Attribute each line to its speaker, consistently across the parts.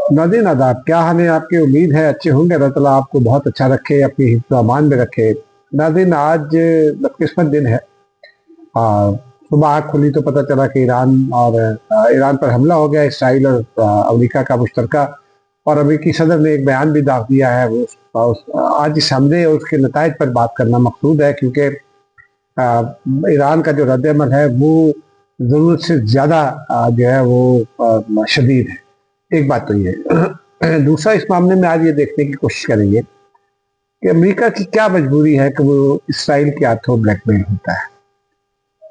Speaker 1: नाज़रीन आदाब, क्या हाल है आपके? उम्मीद है अच्छे होंगे। अल्लाह ताला आपको बहुत अच्छा रखे, अपनी हिफ्ज़ व अमान में रखे। नाज़रीन, आज बदकिस्मत दिन है। सुबह आँख खुली तो पता चला कि ईरान पर हमला हो गया। इसराइल और अमेरिका का मुश्तरका। और अमेरिकी सदर ने एक बयान भी दाग दिया है। आज इस हमले और उसके नतायज पर बात करना मकसूद है, क्योंकि ईरान का जो रद्द-ए-अमल है वो ज़रूरत से ज़्यादा जो है वो शदीद है। एक बात तो ये है। दूसरा, इस मामले में आज ये देखने की कोशिश करेंगे कि अमेरिका की क्या मजबूरी है कि वो इसराइल के हाथों ब्लैकमेल होता है।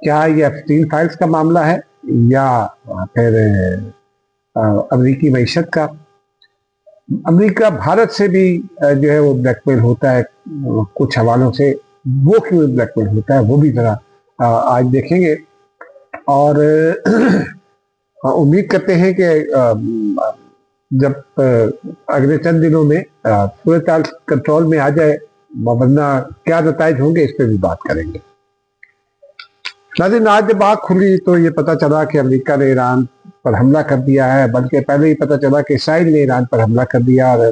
Speaker 1: क्या ये एप्स्टीन फाइल्स का मामला है, या फिर अमेरिकी मईशत का? अमेरिका भारत से भी जो है वो ब्लैकमेल होता है कुछ हवालों से। वो क्यों ब्लैकमेल होता है वो भी जरा आज देखेंगे। और उम्मीद करते हैं कि जब अगले चंद दिनों में सूरत हाल कंट्रोल में आ जाए, वरना क्या नताइज होंगे इस पर भी बात करेंगे। नाज़रीन, आज जब आँख खुली तो ये पता चला कि अमेरिका ने ईरान पर हमला कर दिया है, बल्कि पहले ही पता चला कि इसराइल ने ईरान पर हमला कर दिया, और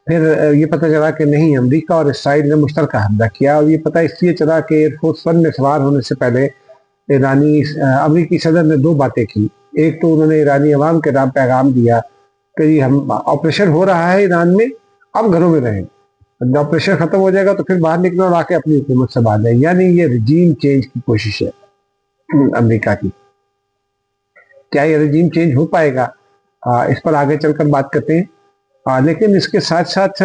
Speaker 1: फिर ये पता चला कि नहीं, अमेरिका और इसराइल ने मुश्तरका हमला किया। और ये पता इसलिए चला कि एयरफोर्स वन में सवार होने से पहले अमेरिकी सदर ने दो बातें की। एक तो उन्होंने ईरानी अवाम के नाम पैगाम दिया कि हम ऑपरेशन हो रहा है ईरान में, अब घरों में रहें, जब ऑपरेशन खत्म हो जाएगा तो फिर बाहर निकलो और आके अपनी हुकूमत संभाल लें। यानी ये रजीम चेंज की कोशिश है अमेरिका की। क्या ये रजीम चेंज हो पाएगा, इस पर आगे चलकर बात करते हैं। लेकिन इसके साथ साथ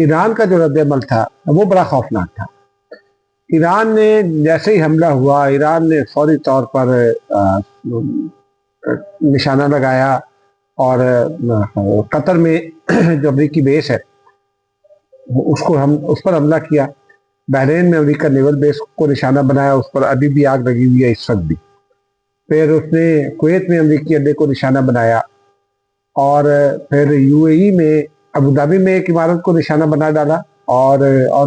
Speaker 1: ईरान का जो रद्द-ए-अमल था वो बड़ा खौफनाक था। ईरान ने जैसे ही हमला हुआ, ईरान ने फौरी तौर पर निशाना लगाया, और कतर में जो अमरीकी बेस है उस पर हमला किया। बहरीन में अमेरिका नेवल बेस को निशाना बनाया, उस पर अभी भी आग लगी हुई है इस वक्त भी। फिर उसने कुवैत में अमरीकी अड्डे को निशाना बनाया, और फिर यूएई में अबू धाबी में एक इमारत को निशाना बना डाला, और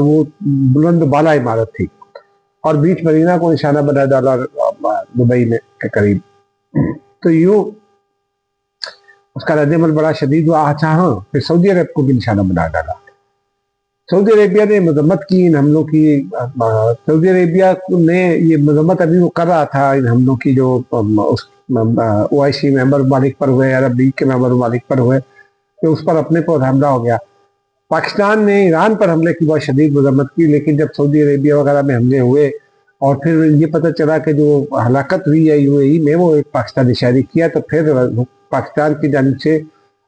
Speaker 1: वो बुलंद बाला इमारत थी, और बीच मरीना को निशाना बना डाला दुबई में के करीब। तो यूं उसका रद्द-ए-अमल बड़ा शदीद हुआ। अच्छा हाँ, फिर सऊदी अरब को भी निशाना बना डाला। सऊदी अरेबिया ने मजम्मत की इन हमलों की। सऊदी अरेबिया ने ये मजम्मत अभी वो कर रहा था इन हमलों की, जो उस OIC मेंबर ममालिक पर हुए, अरब लीग के मेंबर ममालिक पर हुए, तो उस पर अपने पर हमला हो गया। पाकिस्तान ने ईरान पर हमले की बहुत शदीद मजम्मत की, लेकिन जब सऊदी अरेबिया वगैरह में हमले हुए और फिर ये पता चला कि जो हलाकत हुई है UAE में वो एक पाकिस्तानी शहरी किया, तो फिर पाकिस्तान की जानिब से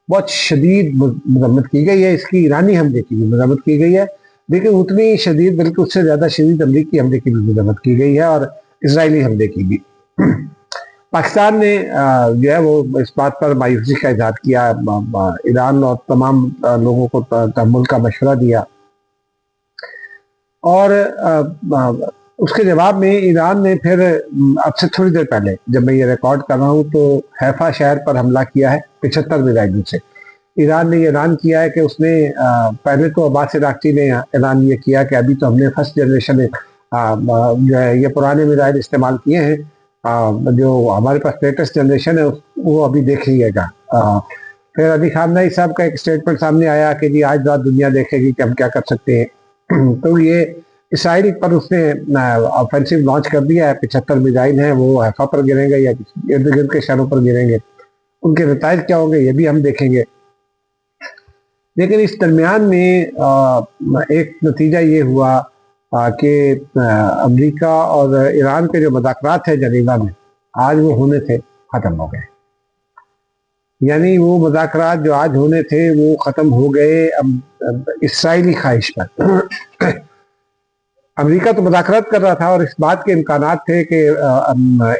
Speaker 1: बहुत शदीद मजम्मत की गई है। इसकी ईरानी हमले की भी मजम्मत की गई है, लेकिन उतनी शदीद, बल्कि उससे ज़्यादा शदीद अमरीकी हमले की भी मजम्मत की गई है, और इसराइली हमले की भी। पाकिस्तान ने जो है वो इस बात पर मायूसी का इजहार किया, ईरान और तमाम लोगों को तहम्मुल का मशवरा दिया, और उसके जवाब में ईरान ने फिर अब से थोड़ी देर पहले, जब मैं ये रिकॉर्ड कर रहा हूँ, तो हैफा शहर पर हमला किया है 75 मिसाइलों से। ईरान ने ये ऐलान किया है कि उसने पहले तो अब्बास इराक़ची ने ऐलान ये किया कि अभी तो हमने फर्स्ट जनरेशन जो है ये पुराने मिसाइल इस्तेमाल किए हैं, जो हमारे पास लेटेस्ट जनरेशन है वो अभी देख लीजिएगा। फिर अली खामनेई साहब का एक स्टेटमेंट सामने आया कि जी आज रात दुनिया देखेगी कि हम क्या कर सकते हैं। तो ये इसराइल पर उसने ऑफेंसिव लॉन्च कर दिया है। 75 मिसाइल हैं, वो हैफा पर गिरेंगे या इर्द गिर्द के शहरों पर गिरेंगे, उनके नताइज क्या होंगे ये भी हम देखेंगे। लेकिन इस दरमियान में एक नतीजा ये हुआ कि अमेरिका और ईरान के जो मुज़ाकरात है जनीवा में, आज वो होने थे, ख़त्म हो गए। यानी वो मुज़ाकरात जो आज होने थे वो ख़त्म हो गए इसराइली ख्वाहिश पर। अमेरिका तो मुज़ाकरात कर रहा था, और इस बात के इम्कानात थे कि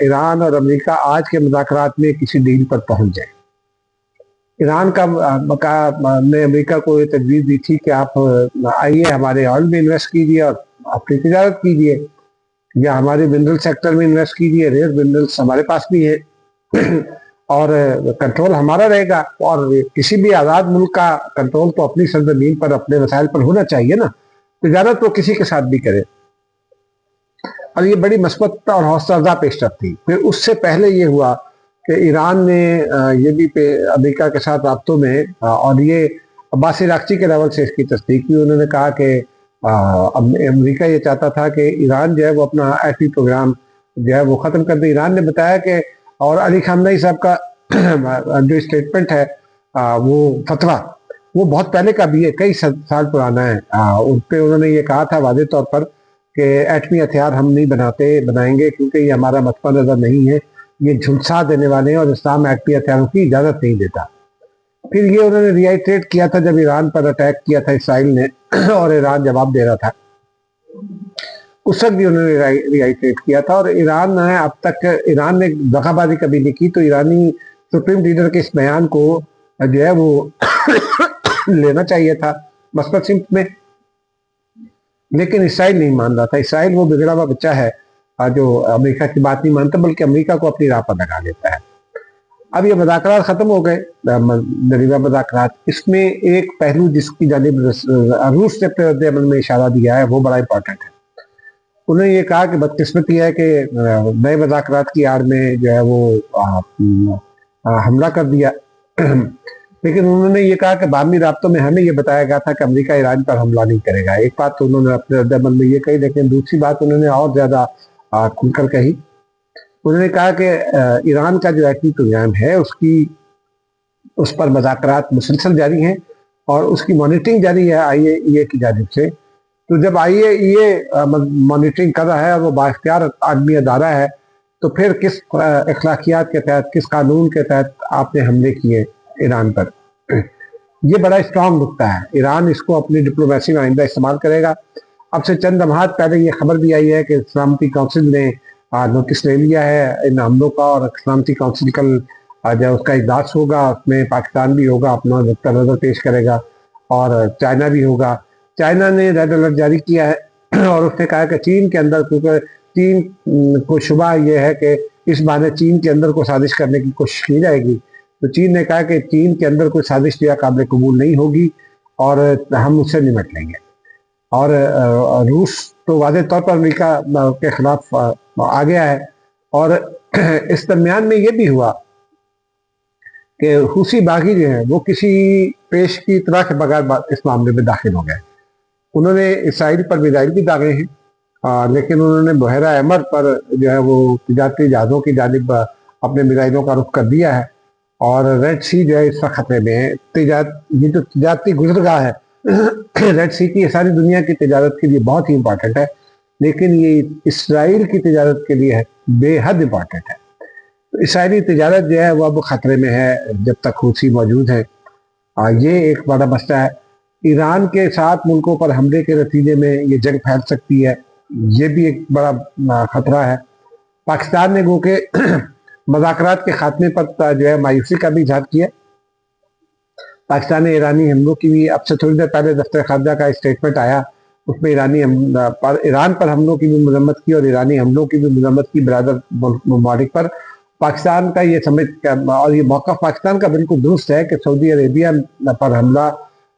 Speaker 1: ईरान और अमेरिका आज के मुज़ाकरात में किसी डील पर पहुंच जाए। ईरान ने अमेरिका को ये तजवीज़ दी थी कि आप आइए हमारे ऑयल में इन्वेस्ट कीजिए और अपनी तिजारत कीजिए, या हमारे मिनरल सेक्टर में इन्वेस्ट कीजिए, रेयर मिनरल्स हमारे पास भी है, और कंट्रोल हमारा रहेगा। और किसी भी आज़ाद मुल्क का कंट्रोल तो अपनी सरजमीन पर, अपने वसाइल पर होना चाहिए ना। तिजारत तो किसी के साथ भी करे, और ये बड़ी मस्बत और हौसला अफ़ज़ा पेशरफ थी। फिर उससे पहले ये हुआ कि ईरान ने ये भी अमेरिका के साथ राब्तों में और ये अब्बास अराक्ची के लेवल से इसकी तस्दीक की। उन्होंने कहा कि अमेरिका ये चाहता था कि ईरान जो है वो अपना एटमी प्रोग्राम जो है वो ख़त्म कर दे। ईरान ने बताया कि, और अली खामनेई साहब का जो स्टेटमेंट है वो फतवा वो बहुत पहले का भी है, कई साल पुराना है। उन पर उन्होंने ये कहा था वादे तौर पर कि एटमी हथियार हम नहीं बनाएंगे क्योंकि ये हमारा मसला नज़र नहीं है, ये झुलसा देने वाले हैं और इस्लाम एटमी हथियारों की इजाज़त नहीं देता। फिर ये उन्होंने रियाइट्रेट किया था जब ईरान पर अटैक किया था इसराइल ने और ईरान जवाब दे रहा था, उस वक्त भी उन्होंने रियाइट्रेट किया था। और ईरान ने अब तक ईरान ने दगाबाजी कभी नहीं की, तो ईरानी सुप्रीम लीडर के इस बयान को जो है वो लेना चाहिए था मसलत सिम्त में, लेकिन इसराइल नहीं मान रहा था। इसराइल वो बिगड़ा हुआ बच्चा है जो अमेरिका की बात नहीं मानता बल्कि अमेरिका को अपनी राह पर लगा लेता है। अब ये मुज़ाकरात ख़त्म हो गए, दरीवा मुज़ाकरात। इसमें एक पहलू जिसकी जानिब रूस ने अपने रद्द-ए-अमल में इशारा दिया है वो बड़ा इंपॉर्टेंट है। उन्होंने ये कहा कि बदकिस्मती है कि नए मुज़ाकरात की आड़ में जो है वो हमला कर दिया, लेकिन उन्होंने ये कहा कि बाहमी राब्तों में हमें ये बताया गया था कि अमेरिका ईरान पर हमला नहीं करेगा। एक बात तो उन्होंने अपने रद्द-ए-अमल में ये कही, लेकिन दूसरी बात उन्होंने और ज़्यादा खुलकर कही। उन्होंने कहा कि ईरान का जो एटमी प्रोग्राम है उस पर मुज़ाकरात मुसलसल जारी हैं और उसकी मॉनिटरिंग जारी है IAEA की जानिब से। तो जब IAEA मॉनिटरिंग कर रहा है और वो बाइख्तियार आदमी अदारा है, तो फिर किस अखलाकियात के तहत, किस कानून के तहत आपने हमले किए ईरान पर? ये बड़ा स्ट्रांग नुकता है। ईरान इसको अपनी डिप्लोमेसी में आइंदा इस्तेमाल करेगा। अब से चंद लम्हात पहले ये खबर भी आई है कि सलामती काउंसिल ने नोटिस ले लिया है इन हमलों का, और सलामती काउंसिल कल जब उसका इजलास होगा उसमें पाकिस्तान भी होगा, अपना नुक्ता नज़र पेश करेगा, और चाइना भी होगा। चाइना ने रेड अलर्ट जारी किया है और उसने कहा कि चीन के अंदर, क्योंकि चीन को शुबा ये है कि इस बहाने चीन के अंदर को साजिश करने की कोशिश की जाएगी, तो चीन ने कहा कि चीन के अंदर कोई साजिश या काबिल कबूल नहीं होगी और हम उससे निपट लेंगे। और रूस तो वाज़ेह तौर पर अमेरिका के खिलाफ आ गया है। और इस दरमियान में ये भी हुआ कि हुसी बागी जो है वो किसी पेश की इतला के बगैर इस मामले में दाखिल हो गए। उन्होंने इसराइल पर मिसाइल भी दागे हैं, लेकिन उन्होंने बहरा अहमर पर जो है वो तिजारती जहाज़ों की जानिब अपने मिसाइलों का रुख कर दिया है, और रेड सी जो है इसका खतरे में है। ये जो तिजारती गुजरगाह है रेड सी की, सारी दुनिया की तिजारत के लिए बहुत ही इंपॉर्टेंट है, लेकिन ये इसराइल की तिजारत के लिए है बेहद इंपॉर्टेंट है। तो इसराइली तिजारत जो है वो अब खतरे में है जब तक हुसी मौजूद है। ये एक बड़ा मसला है। ईरान के 7 मुल्कों पर हमले के नतीजे में ये जंग फैल सकती है, ये भी एक बड़ा खतरा है। पाकिस्तान ने गो के मुज़ाकरात के खात्मे पर जो है मायूसी का भी इजहार किया। पाकिस्तान ने ईरानी हमलों की भी, अब से थोड़ी देर पहले दफ्तर खारजा का स्टेटमेंट आया, उसमें ईरान पर हमलों की भी मजम्मत की और ईरानी हमलों की भी मजम्मत की बरादर ममालिक पर। पाकिस्तान का ये समझ और ये मौक़िफ़ पाकिस्तान का बिल्कुल दुरुस्त है कि सऊदी अरेबिया पर हमला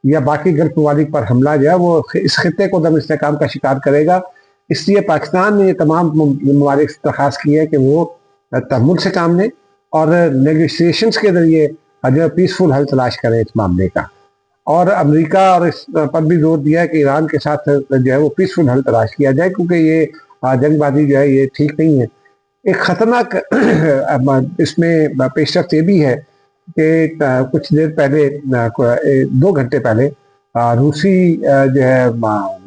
Speaker 1: या बाकी गल्फ ममालिक पर हमला जो है वो इस खित्ते को दम इस्तेहकाम का शिकार करेगा। इसलिए पाकिस्तान ने ये तमाम ममालिक से दरख्वास्त की है कि वो तहम्मुल से काम लें और नेगोशिएशंस के जरिए जो है पीसफुल हल तलाश करें इस मामले का। और अमेरिका और इस पर भी जोर दिया है कि ईरान के साथ जो है वो पीसफुल हल तलाश किया जाए, क्योंकि ये जंगबाजी जो है ये ठीक नहीं है। एक ख़तरनाक इसमें पेशरफ्त ये भी है कि कुछ देर पहले 2 घंटे पहले रूसी जो है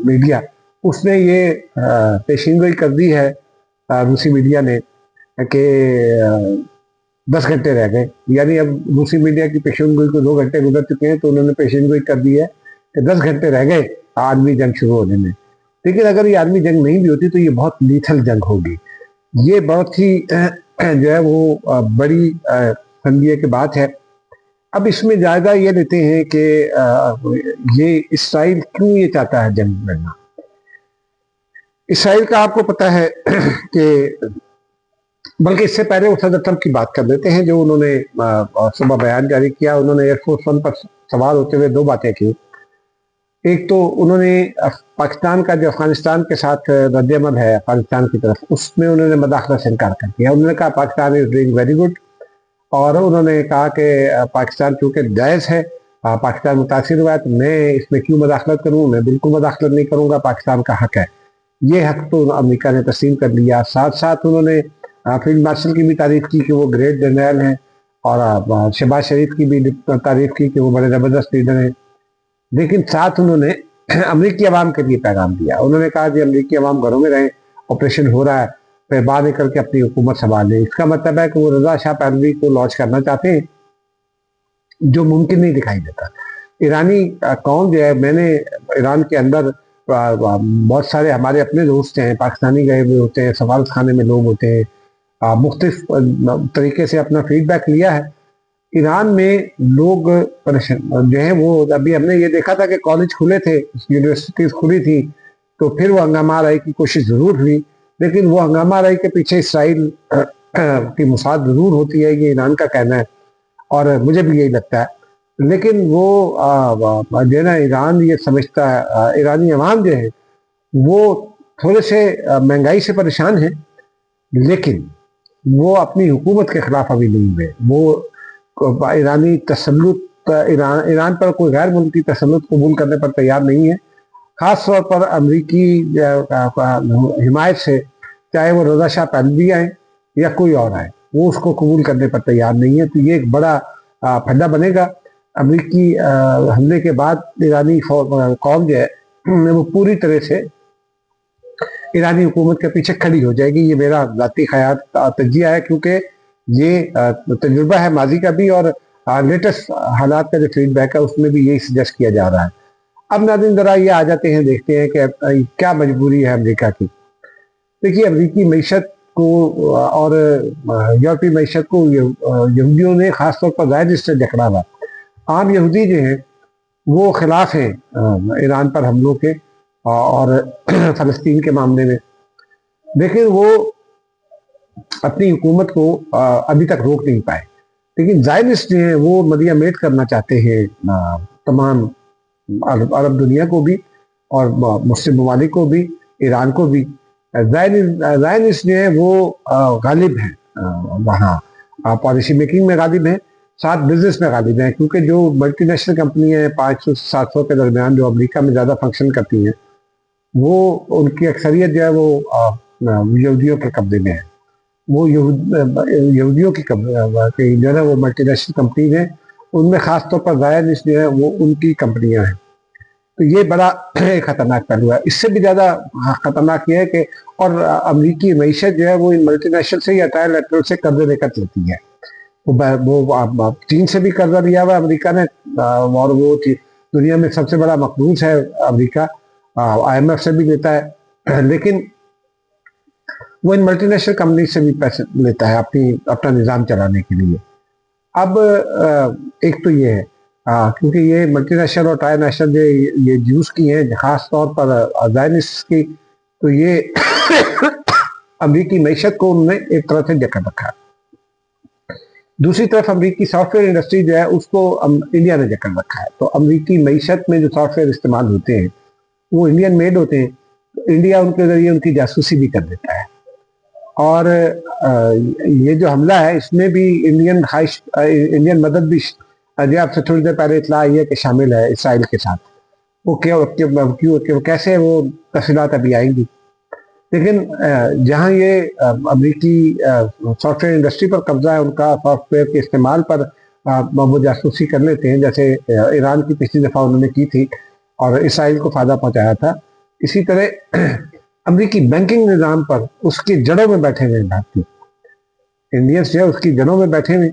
Speaker 1: मीडिया, उसने ये पेशिनगोई कर दी है रूसी मीडिया ने कि 10 घंटे रह गए। यानी अब रूसी मीडिया की पेशिनगोई को 2 घंटे गुजर चुके हैं, तो उन्होंने पेशिनगोई कर दी है कि 10 घंटे रह गए आलमी जंग शुरू होने में। लेकिन अगर ये आलमी जंग नहीं भी होती तो ये बहुत लीथल जंग होगी। ये बहुत ही जो है वो बड़ी संदिए की बात है। अब इसमें जायजा ये लेते हैं कि ये इसराइल क्यों ये चाहता है जंग लड़ना। इसराइल का आपको पता है कि, बल्कि इससे पहले वो सदर ट्रंप की बात कर लेते हैं जो उन्होंने सुबह बयान जारी किया। उन्होंने एयरफोर्स 1 पर सवार होते हुए 2 बातें की। एक तो उन्होंने पाकिस्तान का जो अफगानिस्तान के साथ रद्द-ए-अमल है अफगानिस्तान की तरफ, उसमें उन्होंने मदाखलत से इनकार कर दिया। उन्होंने कहा Pakistan is doing very good, और उन्होंने कहा कि पाकिस्तान चूंकि जायज़ है, पाकिस्तान मुतासिर हुआ है, तो मैं इसमें क्यों मदाखलत करूँ, मैं बिल्कुल मदाखलत नहीं करूँगा, पाकिस्तान का हक है। ये हक तो अमेरिका ने तस्लीम कर लिया। साथ साथ उन्होंने फील्ड मार्शल की भी तारीफ की कि वो ग्रेट जनरल हैं, और शहबाज शरीफ की भी तारीफ की कि वो बड़े ज़बरदस्त लीडर हैं। लेकिन साथ उन्होंने अमरीकी अवाम के लिए पैगाम दिया। उन्होंने कहा कि अमरीकी अवाम घरों में रहें, ऑपरेशन हो रहा है, फिर बाहर निकल के अपनी हुकूमत संभाल लें। इसका मतलब है कि वो रजा शाह पहलवी को लॉन्च करना चाहते हैं, जो मुमकिन नहीं दिखाई देता। ईरानी कौम जो है, मैंने ईरान के अंदर बहुत सारे हमारे अपने दोस्त हैं, पाकिस्तानी गए हुए होते हैं, सफारत खाने में लोग होते हैं, मुख्तलिफ तरीके से अपना फीडबैक लिया है। ईरान में लोग परेशान जो है, वो अभी हमने ये देखा था कि कॉलेज खुले थे, यूनिवर्सिटीज खुली थी, तो फिर वो हंगामा आराई की कोशिश जरूर हुई, लेकिन वो हंगामा आराई के पीछे इसराइल की मुसाद जरूर होती है, ये ईरान का कहना है और मुझे भी यही लगता है। लेकिन वो जो है ना, ईरान ये समझता है, ईरानी अवाम जो है वो थोड़े से महंगाई से परेशान है, लेकिन वो अपनी हुकूमत के खिलाफ अभी नहीं हुए। वो ईरानी तसल्लुत, ईरान पर कोई गैर मुल्की तसल्लुत कबूल करने पर तैयार नहीं है, खास तौर पर अमरीकी हिमायत से, चाहे वो रजा शाह पहलवी आए या कोई और आए, वो उसको कबूल करने पर तैयार नहीं है। तो ये एक बड़ा फंडा बनेगा। अमरीकी हमले के बाद ईरानी कौम जो है वो पूरी तरह से ईरानी हुकूमत के पीछे खड़ी हो जाएगी। ये मेरा ज़ाती ख्याल तजिया है, क्योंकि ये तजुर्बा है माजी का भी, और लेटेस्ट हालात का जो फीडबैक है उसमें भी यही सजेस्ट किया जा रहा है। अब नाज़रीन ज़रा ये आ जाते हैं, देखते हैं कि क्या मजबूरी है अमेरिका की। देखिए, अमरीकी मीशत को और यूरोपीय मीशत को यहूदियों ने खास तौर पर ज़ाहिर इससे जकड़ा हुआ। आम यहूदी जो हैं वो खिलाफ हैं ईरान पर हमलों के और फ़लस्तीन के मामले में, लेकिन वो अपनी हुकूमत को अभी तक रोक नहीं पाए। लेकिन ज़ायनिस्ट जो हैं वो मदिया मेट करना चाहते हैं तमाम अरब दुनिया को भी और मुस्लिम ममालिक को भी, ईरान को भी। ज़ायनिस्ट जो है वो गालिब हैं वहाँ, पॉलिसी मेकिंग में गालिब हैं, साथ बिजनेस में गालिब हैं, क्योंकि जो मल्टीनेशनल कंपनी है 500 से 700 के दरमियान जो अमेरिका में ज़्यादा फंक्शन करती हैं, वो उनकी अक्सरियत जो है वो यहूदियों के कब्जे में है। वो यहूदियों की जो है ना वो मल्टीनेशनल कंपनीज हैं, उनमें खास तौर पर ज़ायनिस्ट जो है वो उनकी कंपनियां हैं। तो ये बड़ा खतरनाक पहलू है। इससे भी ज़्यादा खतरनाक ये है कि और अमरीकी मईशत जो है वो इन मल्टीनेशनल से या ट्राइलेटरल से कर्जे लेकर चलती है। वो चीन से भी कर्जा लिया हुआ अमेरिका ने, और वो दुनिया में सबसे बड़ा मकरूज है अमेरिका, IMF से भी लेता है, लेकिन वो इन मल्टीनेशनल कंपनी से भी पैसे लेता है अपना निज़ाम चलाने के लिए। अब एक तो ये है, क्योंकि ये मल्टीनेशनल और ट्राईनेशनल ये जूस की हैं, खास तौर पर ज़ायनिस्ट की, तो ये अमरीकी मैशत को उन्होंने एक तरह से जकड़ रखा है। दूसरी तरफ अमरीकी सॉफ्टवेयर इंडस्ट्री जो है उसको इंडिया ने जकड़ रखा है। तो अमरीकी मैशत में जो सॉफ्टवेयर इस्तेमाल होते हैं वो इंडियन मेड होते हैं, तो इंडिया उनके जरिए उनकी जासूसी भी कर देता है। और ये जो हमला है इसमें भी इंडियन मदद भी जो आपसे थोड़ी देर पहले इतला आई है कि शामिल है इसराइल के साथ। वो क्यों कैसे वो तफसीलात अभी आएंगी, लेकिन जहाँ ये अमरीकी सॉफ्टवेयर इंडस्ट्री पर कब्जा है, उनका सॉफ्टवेयर के इस्तेमाल पर वो जासूसी कर लेते हैं, जैसे ईरान की पिछली दफ़ा उन्होंने की थी और इसराइल को फ़ायदा पहुँचाया था। इसी तरह अमरीकी बैंकिंग निज़ाम पर उसकी जड़ों में बैठे हुए भारतीय इंडियंस जो है उसकी जड़ों में बैठे हुए,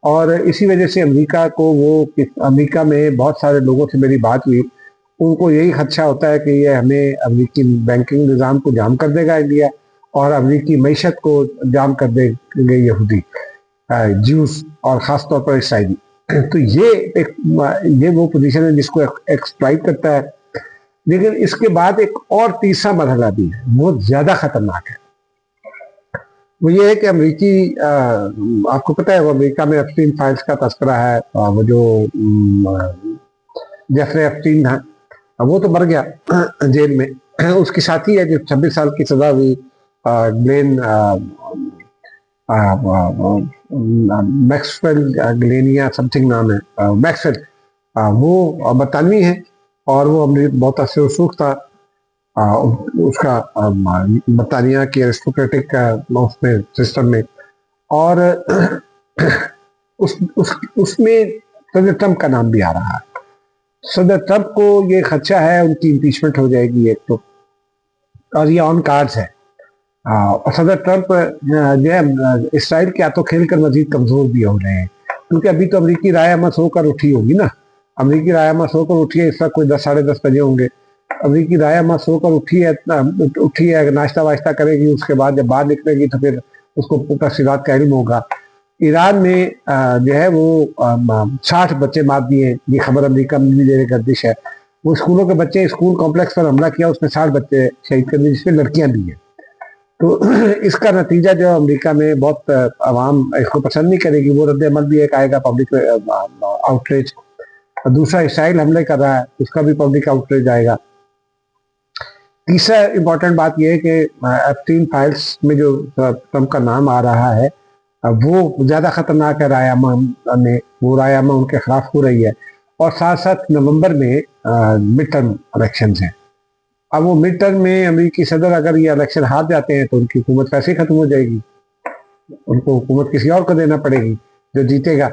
Speaker 1: और इसी वजह से अमेरिका में बहुत सारे लोगों से मेरी बात हुई, उनको यही खदशा होता है कि ये हमें अमरीकी बैंकिंग निज़ाम को जाम कर देगा इंडिया, और अमरीकी मैशत को जाम कर देंगे यहूदी जूस और ख़ास तौर पर इसराइली। तो ये वो पोजीशन है जिसको एक्सप्लॉइट करता है। लेकिन इसके बाद एक और तीसरा मरहला भी है, वो ज़्यादा ख़तरनाक है। वो ये है कि अमरीकी आपको पता है वो अमेरिका में एप्स्टीन फाइल्स का तस्करा है, वो जो जेफरे एप्स्टीन है वो तो मर गया जेल में, उसकी साथी है जो 26 साल की सजा हुई ग्लेन मैक्सवेल ग्लेनिया समथिंग नाम है, मैक्सवेल, वो बरतानवी है और वो बहुत असर रसूख था उसका बरतानिया की एरिस्टोक्रेटिक उसमें सिस्टम में। और उसमें सदर ट्रंप का नाम भी आ रहा है। सदर ट्रंप को ये खदशा है उनकी इम्पीचमेंट हो जाएगी एक तो, और ये ऑन कार्ड्स है। और सदर ट्रंप जो है इसराइल के हाथों खेल कर मजीद कमजोर भी हो रहे हैं, क्योंकि अभी तो अमरीकी राय अमस होकर उठी होगी ना। अमरीकी राय अमस होकर उठी है, इस वक्त कोई 10 साढ़े 10 बजे होंगे। अमरीकी राय अमस होकर उठी है, अगर नाश्ता वाश्ता करेगी, उसके बाद जब बाहर निकलेगी तो फिर उसको तफसीलात का इल्म होगा। ईरान में जो है वो 60 बच्चे मार दिए, ये खबर अमेरिका में भी दे गर्दिश है। वो स्कूलों के बच्चे, स्कूल कॉम्प्लेक्स पर हमला किया, उसमें 60 बच्चे शहीद कर दिए, जिसमें लड़कियां भी हैं। तो इसका नतीजा जो अमेरिका में बहुत आवाम इसको पसंद नहीं करेगी, वो रद्द अमल भी एक आएगा, पब्लिक आउटरीच। और दूसरा इसराइल हमले कर रहा है, उसका भी पब्लिक आउटरीच आएगा। तीसरा इंपॉर्टेंट बात यह है कि एप्स्टीन फाइल्स में जो ट्रंप का नाम आ रहा है वो ज्यादा खतरनाक है रायामा में, वो रायामा उनके खिलाफ हो रही है। और साथ साथ नवंबर में मिड टर्म इलेक्शन हैं। अब वो मिड टर्म में अमेरिकी सदर अगर ये इलेक्शन हार जाते हैं तो उनकी हुकूमत कैसे खत्म हो जाएगी, उनको हुकूमत किसी और को देना पड़ेगी जो जीतेगा।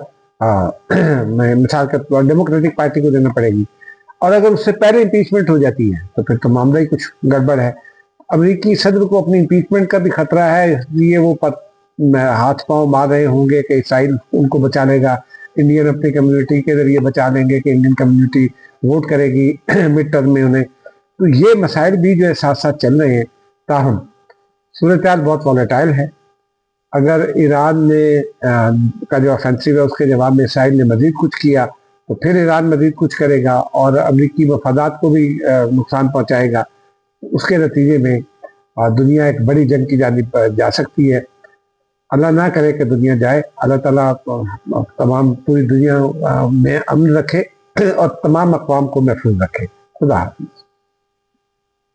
Speaker 1: मिसाल के तौर डेमोक्रेटिक पार्टी को देना पड़ेगी। और अगर उससे पहले इम्पीचमेंट हो जाती है तो फिर तो मामला ही कुछ गड़बड़ है। अमेरिकी सदर को अपनी इम्पीचमेंट का भी खतरा है, इसलिए वो हाथ पांव मार रहे होंगे कि इसराइल उनको बचा लेगा, इंडियन अपनी कम्युनिटी के जरिए बचा लेंगे कि इंडियन कम्युनिटी वोट करेगी मिड टर्म में उन्हें। तो ये मसाइल भी जो है साथ साथ चल रहे हैं। ताहम सूरत हाल बहुत वॉलेटाइल है। अगर ईरान ने का जो ऑफेंसिव है उसके जवाब में इसराइल ने मजीद कुछ किया तो फिर ईरान मजीद कुछ करेगा और अमरीकी मफादात को भी नुकसान पहुंचाएगा। उसके नतीजे में दुनिया एक बड़ी जंग की जानिब जा सकती है। अल्लाह ना करे कि दुनिया जाए। अल्लाह ताला तमाम पूरी दुनिया में अमन रखे और तमाम अक़वाम को महफूज रखे। खुदा हाफ़िज़।